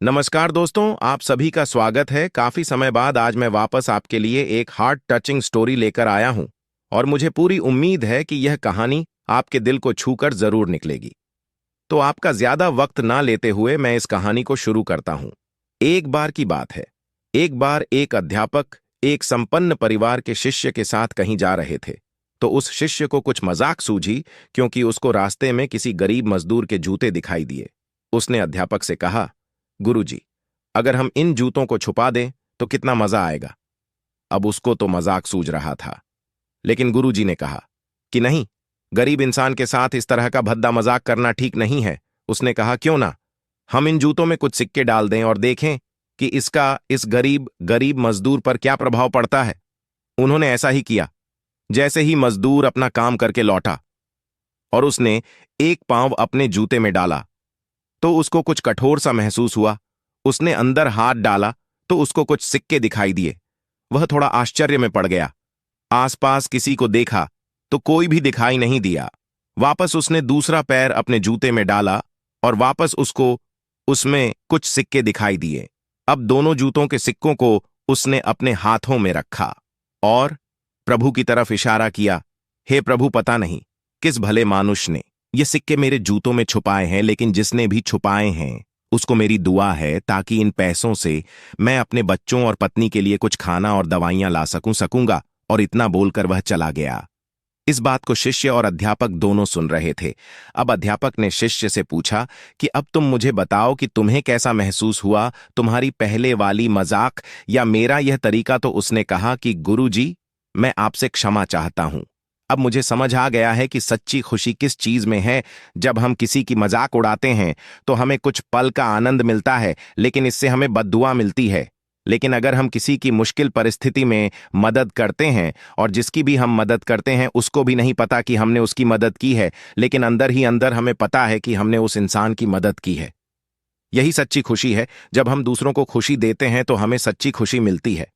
नमस्कार दोस्तों, आप सभी का स्वागत है। काफी समय बाद आज मैं वापस आपके लिए एक हार्ट टचिंग स्टोरी लेकर आया हूं और मुझे पूरी उम्मीद है कि यह कहानी आपके दिल को छूकर जरूर निकलेगी। तो आपका ज्यादा वक्त ना लेते हुए मैं इस कहानी को शुरू करता हूं। एक बार की बात है। एक बार एक अध्यापक एक संपन्न परिवार के शिष्य के साथ कहीं जा रहे थे। तो उस शिष्य को कुछ मजाक सूझी, क्योंकि उसको रास्ते में किसी गरीब मजदूर के जूते दिखाई दिए। उसने अध्यापक से कहा, गुरुजी, अगर हम इन जूतों को छुपा दें तो कितना मजा आएगा। अब उसको तो मजाक सूझ रहा था, लेकिन गुरुजी ने कहा कि नहीं, गरीब इंसान के साथ इस तरह का भद्दा मजाक करना ठीक नहीं है। उसने कहा, क्यों ना, हम इन जूतों में कुछ सिक्के डाल दें और देखें कि इसका इस गरीब गरीब मजदूर पर क्या प्रभाव पड़ता है। उन्होंने ऐसा ही किया। जैसे ही मजदूर अपना काम करके लौटा और उसने एक पांव अपने जूते में डाला तो उसको कुछ कठोर सा महसूस हुआ। उसने अंदर हाथ डाला तो उसको कुछ सिक्के दिखाई दिए। वह थोड़ा आश्चर्य में पड़ गया। आसपास किसी को देखा तो कोई भी दिखाई नहीं दिया। वापस उसने दूसरा पैर अपने जूते में डाला और वापस उसको उसमें कुछ सिक्के दिखाई दिए। अब दोनों जूतों के सिक्कों को उसने अपने हाथों में रखा और प्रभु की तरफ इशारा किया, हे प्रभु, पता नहीं किस भले मानुष ने ये सिक्के मेरे जूतों में छुपाए हैं, लेकिन जिसने भी छुपाए हैं उसको मेरी दुआ है ताकि इन पैसों से मैं अपने बच्चों और पत्नी के लिए कुछ खाना और दवाइयां ला सकूंगा। और इतना बोलकर वह चला गया। इस बात को शिष्य और अध्यापक दोनों सुन रहे थे। अब अध्यापक ने शिष्य से पूछा कि अब तुम मुझे बताओ कि तुम्हें कैसा महसूस हुआ, तुम्हारी पहले वाली मजाक या मेरा यह तरीका। तो उसने कहा कि गुरुजी, मैं आपसे क्षमा चाहता हूं। अब मुझे समझ आ गया है कि सच्ची खुशी किस चीज में है। जब हम किसी की मजाक उड़ाते हैं तो हमें कुछ पल का आनंद मिलता है, लेकिन इससे हमें बद्दुआ मिलती है। लेकिन अगर हम किसी की मुश्किल परिस्थिति में मदद करते हैं और जिसकी भी हम मदद करते हैं उसको भी नहीं पता कि हमने उसकी मदद की है, लेकिन अंदर ही अंदर हमें पता है कि हमने उस इंसान की मदद की है। यही सच्ची खुशी है। जब हम दूसरों को खुशी देते हैं तो हमें सच्ची खुशी मिलती है।